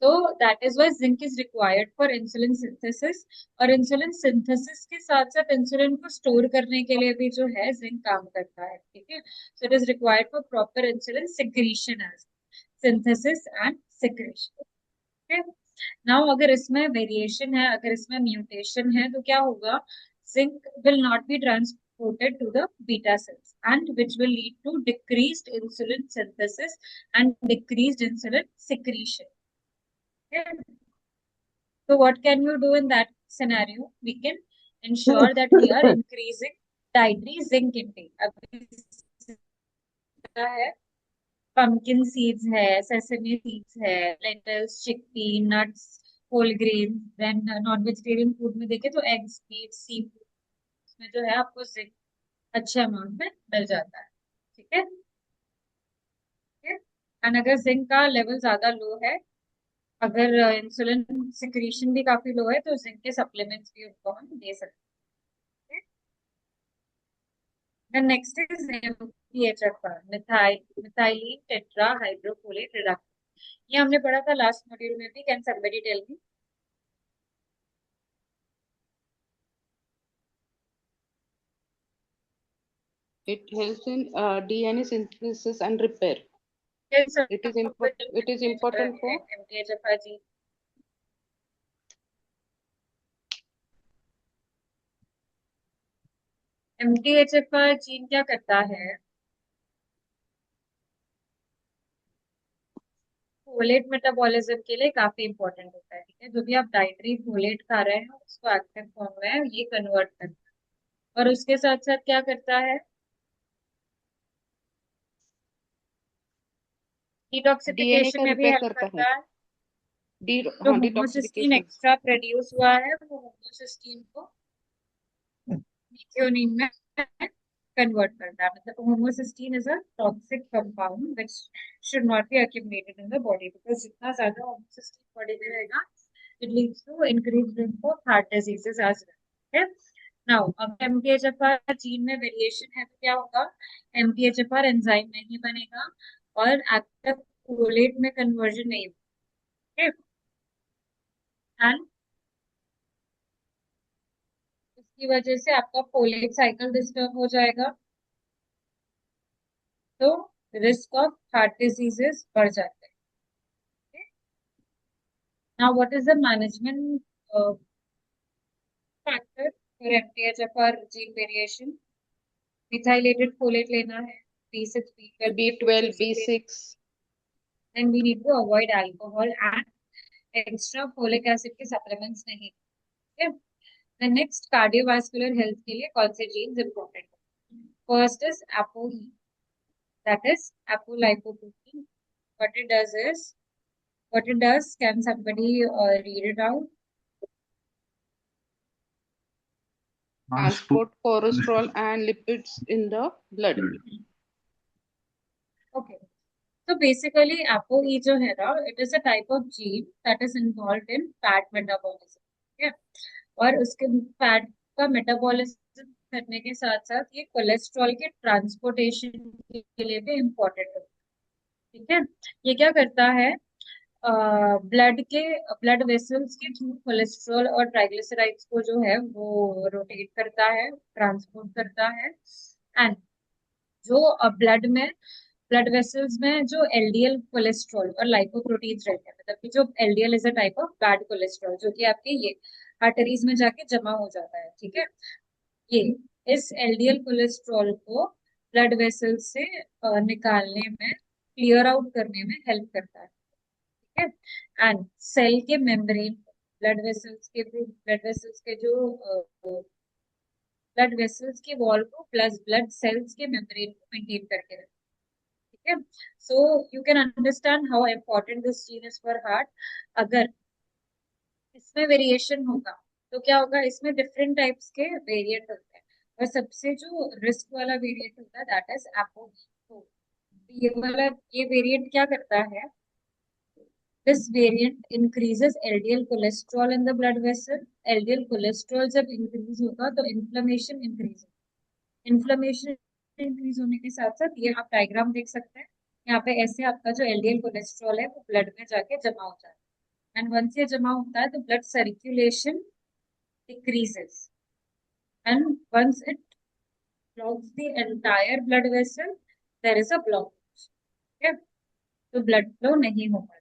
so that is why zinc is required for insulin synthesis। और इंसुलिन सिंथेसिस के साथ साथ इंसुलिन को स्टोर करने के लिए भी जो है जिंक काम करता है। ठीक है, so it is required for proper insulin secretion as synthesis and secretion। ठीक है, नाउ अगर इसमें वेरिएशन है, अगर इसमें म्यूटेशन है, तो क्या होगा? Zinc will not be transported to the beta cells and which will lead to decreased insulin synthesis and decreased insulin secretion। So what can you do in that scenario? We can ensure that we are increasing dietary zinc intake। अभी क्या है, pumpkin seeds है, sesame seeds है, lentils, chickpea, nuts, whole grains। then non vegetarian food में देखें तो eggs, meet, sea food, उसमें जो है आपको जिंक अच्छे अमाउंट में मिल जाता है। ठीक है, एंड अगर जिंक का लेवल ज्यादा लो है, अगर इंसुलिन सिक्रीशन भी काफी लो है, तो जिंक के सप्लीमेंट्स भी उनको हम दे सकते हैं। The next is MTHFR, methylene tetrahydrofolate reductase। ये हमने पढ़ा था लास्ट मॉड्यूल में भी। Can somebody tell me? It helps in DNA synthesis and repair. Can It is somebody important for MTHFR gene? MTHFR gene क्या करता है? फोलेट मेटाबॉलिज्म के लिए काफी इंपॉर्टेंट होता है। ठीक है, जो भी आप डाइटरी फोलेट खा रहे हैं उसको एक्टिव फॉर्म में ये कन्वर्ट करता है, और उसके साथ साथ क्या करता है? DNA डिटॉक्सिफिकेशन का में भी रिपेयर हेल्प करता है। करता है। जो हाँ, होमोसिस्टीन डिटॉक्सिफिकेशन। एक्स्ट्रा प्रोड्यूस हुआ है, वो होमोसिस्टीन को मीथियोनिन में कन्वर्ट करता है। मतलब homocysteine is a toxic compound which should not be accumulated in the body, because जितना ज्यादा होमोसिस्टीन बॉडी में रहेगा, it leads to increased risk of heart diseases as well। ठीक है, नाउ अब MTHFR जीन में वेरिएशन है तो क्या होगा? MTHFR एंजाइम नहीं बनेगा और एक्टिव फोलेट में कन्वर्जन नहीं होगा। एंड इसकी वजह से आपका फोलेट साइकिल डिस्टर्ब हो जाएगा, तो रिस्क ऑफ हार्ट डिजीजेस बढ़ जाते हैं। Now what is the management factor for MTHF और जीन वेरिएशन, मिथाइलेटेड फोलेट लेना है, B6, B12, B12, B14, B6. then we need to avoid alcohol and extra folic acid के supplements नहीं. Okay. The next cardiovascular health के लिए कौन से genes important? First is ApoE, that is apolipoprotein. What it does, can somebody read it out? Transport cholesterol and lipids in the blood. Okay. So basically, ApoE जो है ना, it is a type of gene that is involved in fat metabolism. Okay. और उसके fat का metabolism करने के साथ साथ ये कोलेस्ट्रॉल के ट्रांसपोर्टेशन के लिए भी इम्पोर्टेंट है. ठीक है. ये क्या करता है, ब्लड वेसल्स के थ्रू कोलेस्ट्रॉल और ट्राइग्लिसराइड्स को जो है वो रोटेट करता है, ट्रांसपोर्ट करता है. एंड जो ब्लड वेसल्स में जो एलडीएल कोलेस्ट्रॉल और लाइपोप्रोटीन्स रहते हैं, मतलब कि जो LDL is a type of bad cholesterol जो कि आपके ये आर्टरीज में जाके जमा हो जाता है. ठीक है. ये इस एलडीएल कोलेस्ट्रॉल को ब्लड वेसल्स से निकालने में, क्लियर आउट करने में हेल्प करता है. ठीक है. एंड सेल के मेम्ब्रेन, ब्लड वेसल्स के वॉल को प्लस ब्लड सेल्स के मेम्ब्रेन को मेंटेन करके रखता है. ठीक है. So you can understand how important this gene is for heart. अगर इसमें वेरिएशन होगा तो क्या होगा, इसमें डिफरेंट टाइप्स के वेरिएंट होते हैं और सबसे जो रिस्क वाला वेरिएंट होता है दैट इज ApoE2. ये वेरिएंट क्या करता है, this variant increases LDL cholesterol in the blood vessel. LDL cholesterol जब इंक्रीज होगा तो इन्फ्लेमेशन इंक्रीज होने के साथ साथ ये आप डायग्राम देख सकते हैं, यहाँ पे ऐसे आपका जो एलडीएल कोलेस्ट्रॉल है वो ब्लड में जाके जमा हो जाता है. एंड वंस ये जमा होता है तो blood circulation decreases, and once it blocks the entire blood vessel, there is a blockage. Okay, तो blood flow नहीं हो पाता.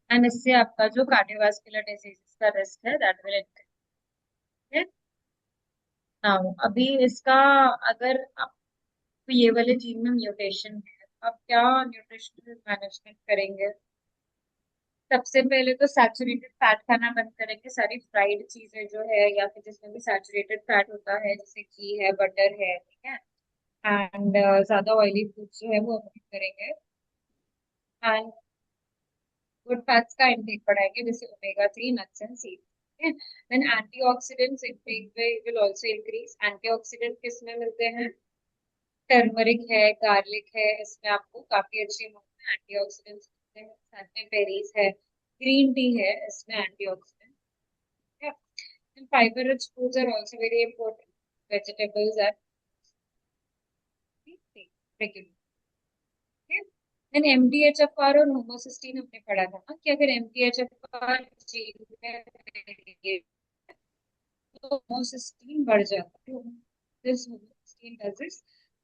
एंड इससे आपका जो कार्डियोवास्कुलर डिजीज का रिस्क है दैट विल इंक्रीज. नाउ अभी इसका, अगर आप ये वाले जीन में म्यूटेशन है, आप क्या न्यूट्रिशनल मैनेजमेंट करेंगे? सबसे पहले तो सैचुरेटेड फैट खाना बंद करेंगे. सारी फ्राइड चीजें जो है या फिर जिसमें भी सैचुरेटेड फैट होता है जैसे घी है, बटर है, ठीक है, एंड ज्यादा ऑयली फूड जो है वो अवॉइड करेंगे. एंड गुड फैट्स का इंटेक बढ़ाएंगे जैसे omega 3 nuts and seeds. Then antioxidants intake will also increase. Antioxidant किस में मिलते हैं? टर्मरिक है, गार्लिक है, इसमें आपको काफी अच्छे एंटीऑक्सीडेंट्स मिलते हैं. साथ में बेरीज है, ग्रीन टी है, इसमें antioxidant. And fiber rich foods are also very important. Vegetables are regular. Okay. Then MTHFR और होमोसिस्टीन हमने पढ़ा था ना कि अगर MTHFR जीन में तो होमोसिस्टीन बढ़ जाता है. This homocysteine does is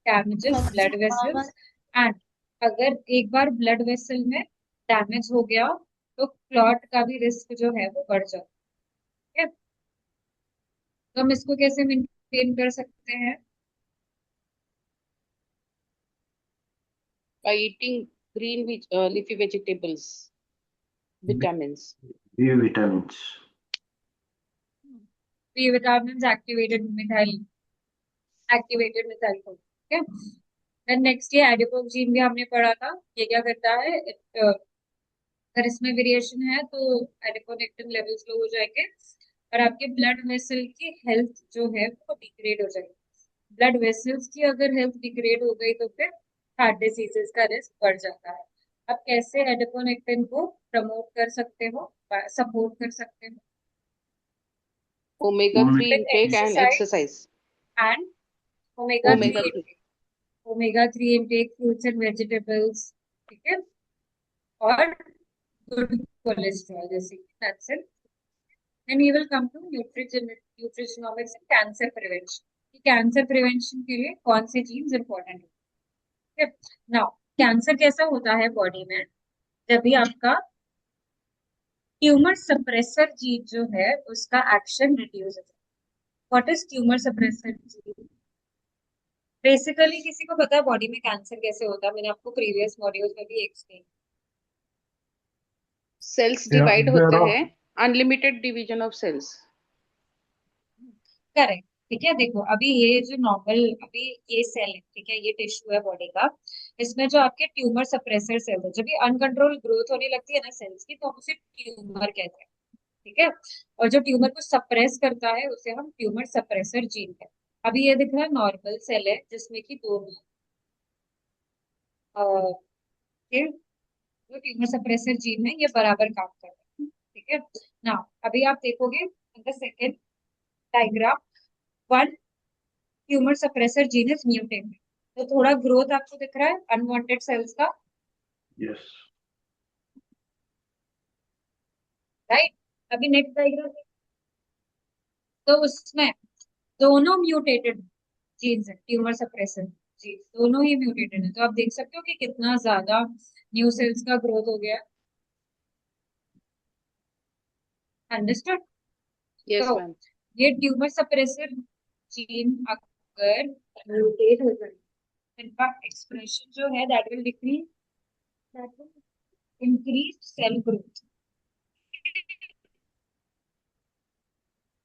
damages blood vessels, and अगर एक बार ब्लड वेसल में डैमेज हो गया तो क्लॉट का भी रिस्क जो है वो बढ़ जाता है. तो हम इसको कैसे मेंटेन कर सकते हैं? By eating green leafy vegetables, vitamins. B vitamins. B vitamins activated methyl ठीक है. देन नेक्स्ट ये एडिपोक जीन भी हमने पढ़ा था. ये क्या करता है, अगर इसमें वेरिएशन है तो एडिपोनेक्टिन लेवल्स लो हो जाएंगे और आपके ब्लड वेसल की हेल्थ जो है वो डिग्रेड हो जाएगी. ब्लड वेसल्स की अगर हेल्थ डिग्रेड हो गई तो फिर हार्ट डिजीजेस का रिस्क बढ़ जाता है. अब कैसे एडिपोनेक्टिन को प्रमोट कर सकते हो, सपोर्ट कर सकते हो? Omega 3 intake and exercise. And omega 3 Omega 3. intake. Omega 3 intake, fruits and vegetables, ठीक है, और good cholesterol जैसे. That's it. Then we will come to nutrigenomics and cancer prevention. Cancer prevention के लिए कौन से जीन्स इंपॉर्टेंट है? नाउ कैंसर कैसा होता है बॉडी में, जब भी आपका ट्यूमर सप्रेसर जीन जो है उसका एक्शन रिड्यूस हो जाता है। What is tumour suppressor gene? Basically किसी को पता है बॉडी में कैंसर कैसे होता है? मैंने आपको प्रीवियस मॉड्यूल्स में भी explain. Cells Yeah, divide there होते are. हैं, unlimited division of cells. Correct. ठीक है, देखो अभी ये जो नॉर्मल अभी ये सेल है, ठीक है, ये टिश्यू है बॉडी का, इसमें जो आपके ट्यूमर सप्रेसर सेल है, जब भी अनकंट्रोल ग्रोथ होने लगती है ना सेल्स की, तो हम उसे ट्यूमर कहते हैं। ठीक है, और जो ट्यूमर को सप्रेस करता है उसे हम ट्यूमर सप्रेसर जीन कहते हैं। अभी ये दिख रहा है नॉर्मल सेल है जिसमें कि दोनों ये जो ट्यूमर सप्रेसर जीन है ये बराबर काम कर रहे हैं। ठीक है ना, अभी आप देखोगे the second diagram, one tumour suppressor gene is mutated, तो थोड़ा ग्रोथ आपको दिख रहा है अनवांटेड सेल्स का, Yes. राइट। अभी नेक्स्ट डायग्राम, तो उसमें दोनों म्यूटेटेड जीन्स है, ट्यूमर सप्रेसर जीन दोनों ही म्यूटेटेड है, तो आप देख सकते हो कि कितना ज्यादा न्यू सेल्स का ग्रोथ हो गया। अंडरस्टूड? यस तो मैम। ये ट्यूमर सप्रेसर जीन अगर म्यूटेट हो जाए, इनका एक्सप्रेशन जो है that will decrease, that will increase cell growth.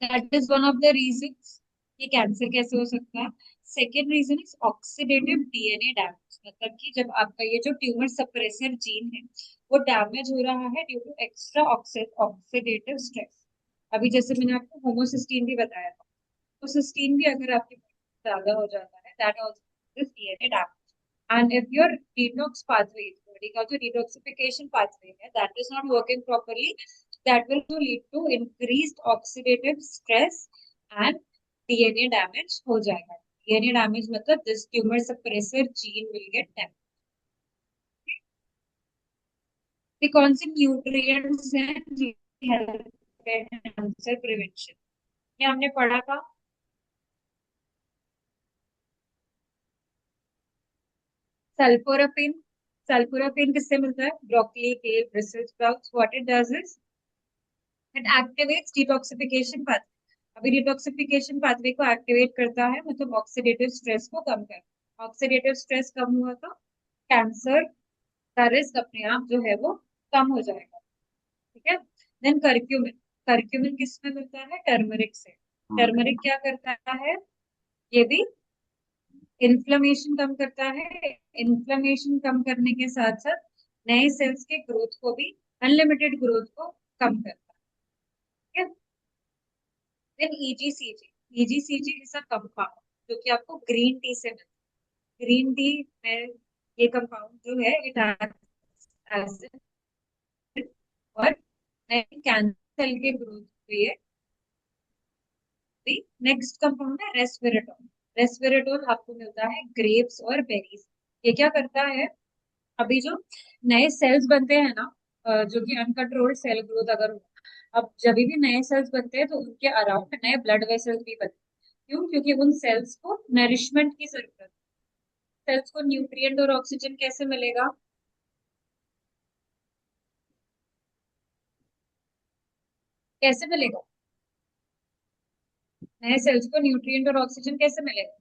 That is one of the reasons कि कैंसर कैसे हो सकता है। Second reason is oxidative DNA damage, मतलब कि जब आपका ये जो ट्यूमर सप्रेसर जीन है वो डैमेज हो रहा है due to extra oxidative stress. अभी जैसे मैंने आपको होमोसिस्टीन भी बताया था, तो सिस्टीन भी अगर आपके ज्यादा हो जाता है that also is DNA damage. And if your detox pathway, body का जो डिटॉक्सिफिकेशन पाथवे है that is not working properly, that will lead to increased oxidative stress and DNA damage हो जाएगा। DNA damage मतलब this tumor suppressor gene will get damaged। तो कौन से nutrients हैं जो हेल्प करते हैं कैंसर प्रिवेंशन? ये हमने पढ़ा था। सल्फोराफिन, सल्फोराफिन किससे मिलता है? ब्रोकली, केल, Brussels sprouts. What it does is it activates detoxification pathway. अभी डिटॉक्सिफिकेशन पाथवे को एक्टिवेट करता है, मतलब ऑक्सीडेटिव स्ट्रेस को कम करता है। ऑक्सीडेटिव स्ट्रेस कम हुआ तो कैंसर का रिस्क अपने आप जो है वो कम हो जाएगा। ठीक है, देन करक्यूमिन, करक्यूमिन किस में मिलता है? टर्मरिक से। टर्मरिक क्या करता है? ये भी इन्फ्लेमेशन कम करता है। इन्फ्लेमेशन कम करने के साथ साथ नए सेल्स के ग्रोथ को भी, अनलिमिटेड ग्रोथ को कम करता है। ठीक है, then EGCG, EGCG is a compound जो कि आपको ग्रीन टी से मिलता है। ग्रीन टी में ये कंपाउंड जो है इट एसिड और कैंसर सेल के ग्रोथ के लिए। नेक्स्ट कंपाउंड है रेस्वेराट्रोल। रेस्वेराट्रोल आपको मिलता है ग्रेप्स और बेरीज। ये क्या करता है? अभी जो नए सेल्स बनते हैं ना, जो कि अनकंट्रोल्ड सेल ग्रोथ अगर हो, अब जब भी नए सेल्स बनते हैं तो उनके अराउंड नए ब्लड वेसल्स भी बनते हैं। क्यों? क्योंकि उन सेल्स को नरिशमेंट की जरूरत है। सेल्स को न्यूट्रिएंट और ऑक्सीजन कैसे मिलेगा? कैसे मिलेगा? नए सेल्स को न्यूट्रिएंट और ऑक्सीजन कैसे मिलेगा?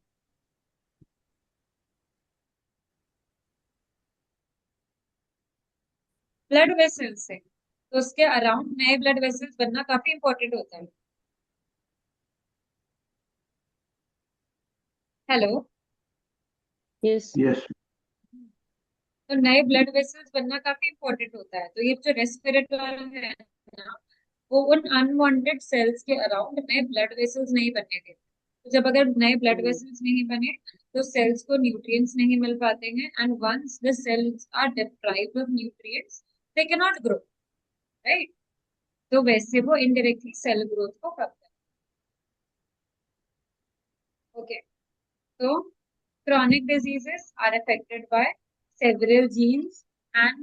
ब्लड वेसल्स से। तो उसके अराउंड नए ब्लड वेसल्स बनना काफी इंपॉर्टेंट होता है। Hello, yes. Yes. तो नए ब्लड वेसल्स बनना काफी इंपॉर्टेंट होता है। तो ये जो रेस्पिरेटरी है ना, वो उन अनवांटेड सेल्स के अराउंड नए ब्लड वेसल्स नहीं बनने देते। तो जब अगर नए ब्लड वेसल्स नहीं बने तो सेल्स को न्यूट्रिएंट्स नहीं मिल पाते हैं, and once the cells are deprived of nutrients they can not grow, right. तो वैसे वो इनडायरेक्टली सेल ग्रोथ को कम करते हैं। ओके, तो chronic diseases are affected by several genes and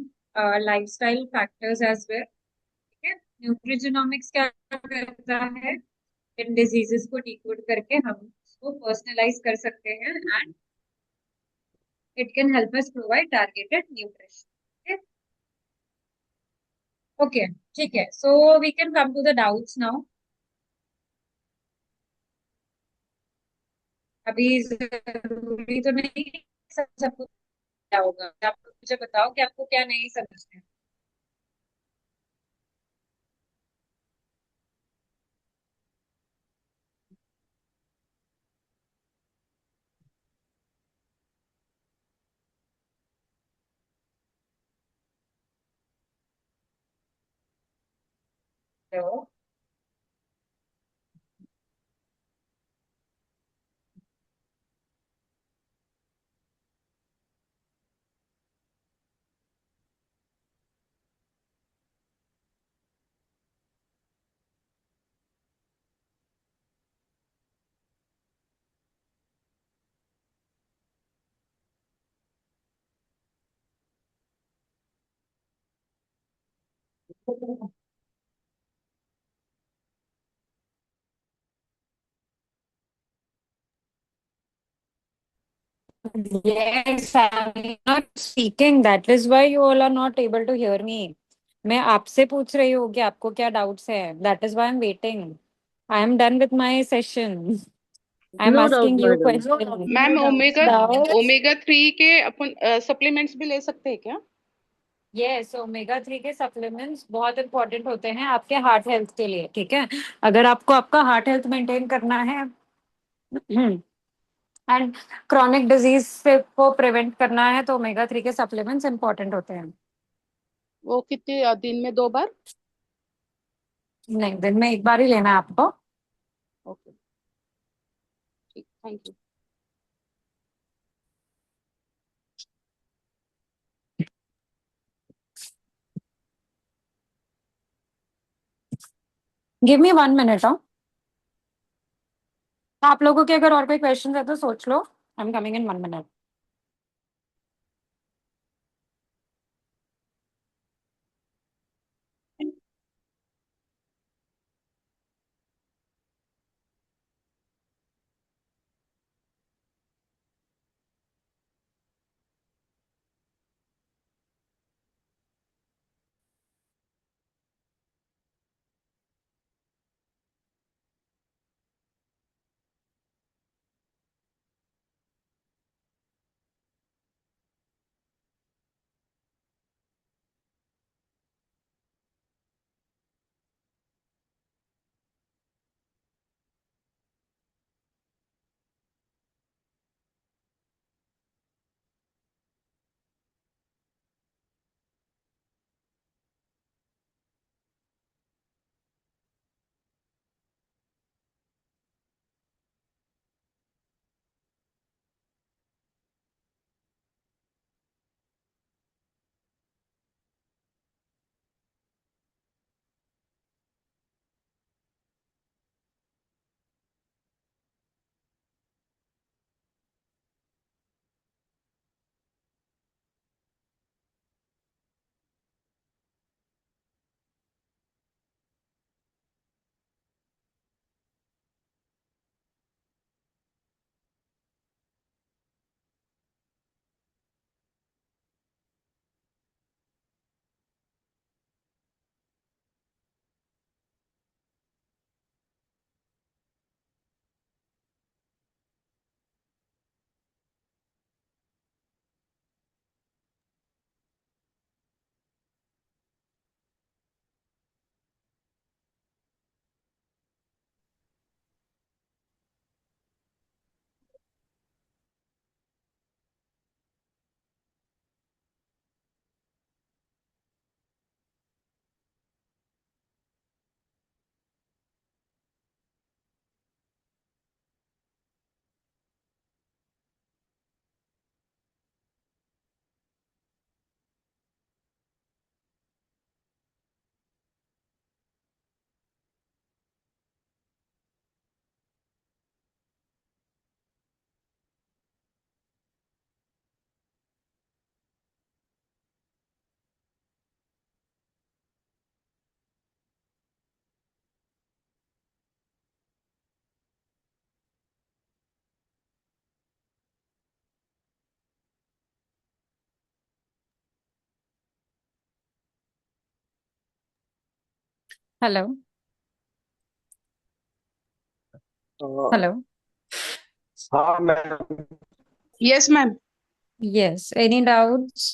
lifestyle factors as well। ठीक है, न्यूट्रिजोनॉमिक्स क्या करता है? इन डिजीजेस को डिकोड करके हम उसको पर्सनलाइज कर सकते हैं and it can help us provide targeted nutrition. Okay, ठीक है, so we can come to the doubts now. अभी जरूरी तो नहीं सब सब कुछ क्या होगा, आप मुझे बताओ कि आपको क्या नहीं समझ में। Hello. Yes, I'm not speaking. That is why you all are not able to hear me. मैं आपसे पूछ रही हूँ कि आपको क्या डाउट्स है. That is why I'm waiting. I am done with my session. I'm no doubt asking you madam. questions. Ma'am omega Doubts? Omega 3 के अपन सप्लीमेंट्स भी ले सकते हैं क्या? Yes, ओमेगा 3 के सप्लीमेंट्स बहुत इंपॉर्टेंट होते हैं आपके हार्ट हेल्थ के लिए, ठीक है? अगर आपको आपका हार्ट हेल्थ मेंटेन करना है एंड क्रॉनिक डिजीज से को प्रिवेंट करना है तो ओमेगा 3 के सप्लीमेंट्स इंपॉर्टेंट होते हैं। वो कितने दिन में 2 बार? नहीं, दिन में एक बार ही लेना है आपको। ओके, ठीक, thank you. Give me 1 minute. आप लोगों के अगर और कोई क्वेश्चन है तो सोच लो। I am coming in 1 minute. Hello uh, hello हाँ ma'am. Yes, ma'am. Yes any doubts?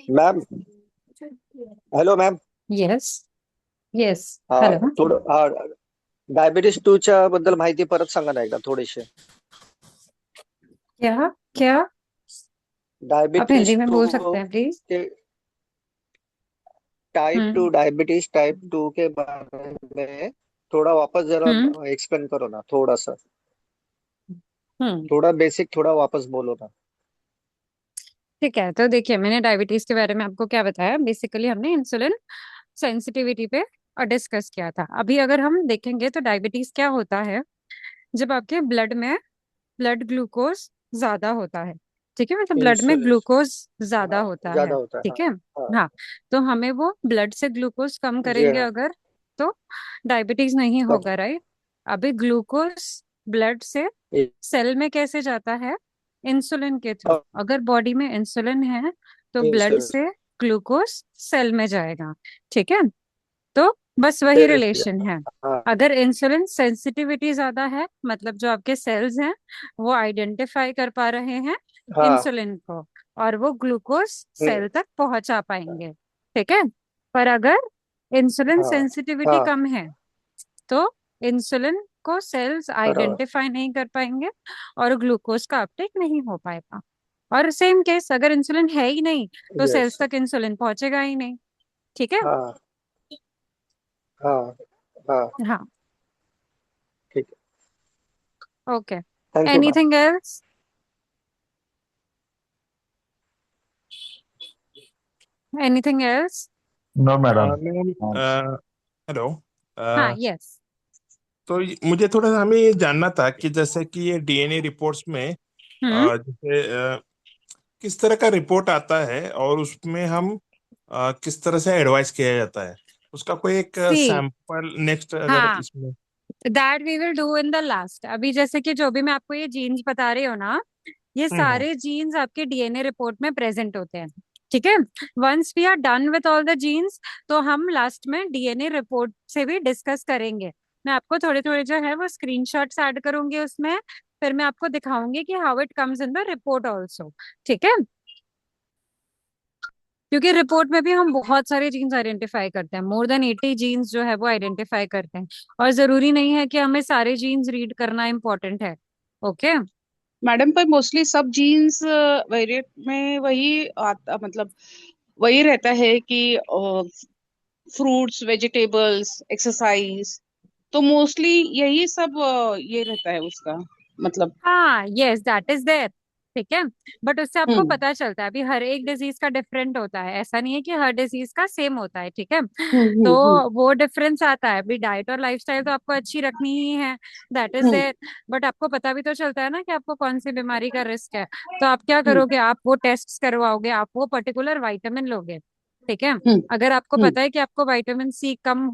Ma'am hello ma'am. Yes yes हा हेलो थोडं हा डायबिटीज 2च्या बद्दल माहिती परत सांगा ना एकदा थोडीशी. क्या क्या? आप डायबिटीज हिंदी में 2 बोल सकते हैं प्लीज? के टाइप 2 हम्म डायबिटीज टाइप 2 के बारे में थोड़ा वापस जरा हम्म एक्सप्लेन करो ना थोड़ा सा. हम्म थोड़ा बेसिक थोड़ा वापस बोलो ना. ठीक है, तो देखिए मैंने डायबिटीज के बारे में आपको क्या बताया। बेसिकली हमने इंसुलिन सेंसिटिविटी पे डिस्कस किया था। अभी अगर हम देखेंगे तो डायबिटीज क्या होता है, जब आपके ब्लड में ब्लड ग्लूकोज ज्यादा होता है। ठीक है, मतलब ब्लड में इंसुलिन. ग्लूकोज ज्यादा हाँ होता है। ज्यादा होता है. हाँ ठीक है, हाँ हाँ, तो हमें वो ब्लड से ग्लूकोज कम जी करेंगे हाँ. अगर, तो डायबिटीज नहीं तब होगा, राइट। अभी ग्लूकोज ब्लड से सेल में कैसे जाता है? इंसुलिन के थ्रू। अगर बॉडी में इंसुलिन है तो ब्लड इंसुलिन से ग्लूकोज सेल में जाएगा। ठीक है, तो बस वही रिलेशन है। हाँ अगर इंसुलिन सेंसिटिविटी ज्यादा है, मतलब जो आपके सेल्स हैं वो आइडेंटिफाई कर पा रहे हैं हाँ इंसुलिन को, और वो ग्लूकोज हम्म, सेल तक पहुंचा पाएंगे। ठीक है, पर अगर इंसुलिन हाँ सेंसिटिविटी हाँ कम है तो इंसुलिन को सेल्स बराबर. आइडेंटिफाई नहीं कर पाएंगे और ग्लूकोज का अपटेक नहीं हो पाएगा। और सेम केस, अगर इंसुलिन है ही नहीं तो सेल्स यस. तक इंसुलिन पहुंचेगा ही नहीं। ठीक है, हाँ हाँ हाँ हाँ, ठीक है. Okay. Thank you ma'am. Anything else? Anything else? No, madam. Ma'am hello. हाँ, यस। तो मुझे थोड़ा सा हमें ये जानना था कि जैसे कि ये डीएनए रिपोर्ट्स में हम्म जैसे किस तरह का रिपोर्ट आता है और उसमें हम किस तरह से एडवाइस किया जाता है, उसका कोई एक सी, सैंपल नेक्स्ट अगर हाँ, इसमें। That we will do in the last. अभी जैसे कि जो भी मैं आपको ये जीन्स बता रही हूँ ना, ये हम्म। सारे जीन्स आपके डीएनए रिपोर्ट में प्रेजेंट होते हैं। ठीक है, once we are done with all the genes, तो हम लास्ट में डीएनए रिपोर्ट से भी डिस्कस करेंगे। मैं आपको थोड़े थोड़े जो है वो स्क्रीनशॉट्स ऐड करूंगी उसमें, फिर मैं आपको दिखाऊंगी कि how it comes in the report also. ठीक है, क्योंकि रिपोर्ट में भी हम बहुत सारे जीन्स आइडेंटिफाई करते हैं, मोर देन 80 जीन्स जो है वो आइडेंटिफाई करते हैं, और जरूरी नहीं है कि हमें सारे जीन्स रीड करना इम्पोर्टेंट है। ओके, मैडम पर मोस्टली सब जीन्स वेरिएट में वही आता, मतलब वही रहता है कि फ्रूट्स, वेजिटेबल्स, एक्सरसाइज, तो मोस्टली यही सब ये रहता है उसका मतलब. हाँ, यस, दैट इज देयर। ठीक है, बट उससे आपको हम्म पता चलता है, अभी हर एक डिजीज का डिफरेंट होता है, ऐसा नहीं है कि हर डिजीज का सेम होता है। ठीक है, तो हम्म वो डिफरेंस आता है। अभी डाइट और लाइफस्टाइल तो आपको अच्छी रखनी ही है, that is hmm there, but आपको पता भी तो चलता है ना कि आपको कौन सी बीमारी का रिस्क है। तो आप क्या हम्म करोगे, आप वो टेस्ट करवाओगे, आप वो पर्टिकुलर विटामिन लोगे। ठीक है, हम्म अगर आपको हम्म पता है कि आपको विटामिन सी कम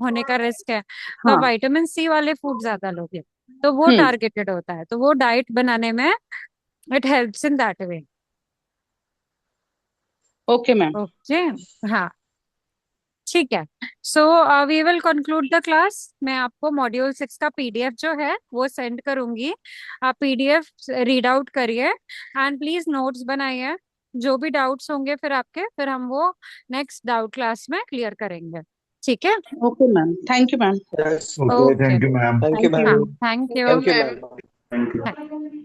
होने का रिस्क है, तो आप हाँ. विटामिन सी वाले फूड ज्यादा लोगे, तो वो हम्म. टारगेटेड होता है, तो वो डाइट बनाने में it helps in that way. Okay ma'am. Okay, हाँ, ठीक है। So we will conclude the class. मैं आपको मॉड्यूल 6 का पीडीएफ जो है वो सेंड करूंगी, आप पीडीएफ रीड आउट करिए एंड प्लीज नोट्स बनाइए। जो भी डाउट्स होंगे फिर आपके, फिर हम वो नेक्स्ट डाउट क्लास में क्लियर करेंगे। ठीक है, okay ma'am. Thank you ma'am. Yes. Okay, okay, thank you, ma'am. Thank you thank हाँ, ma'am. You. Thank thank you you. Ma'am. Thank you.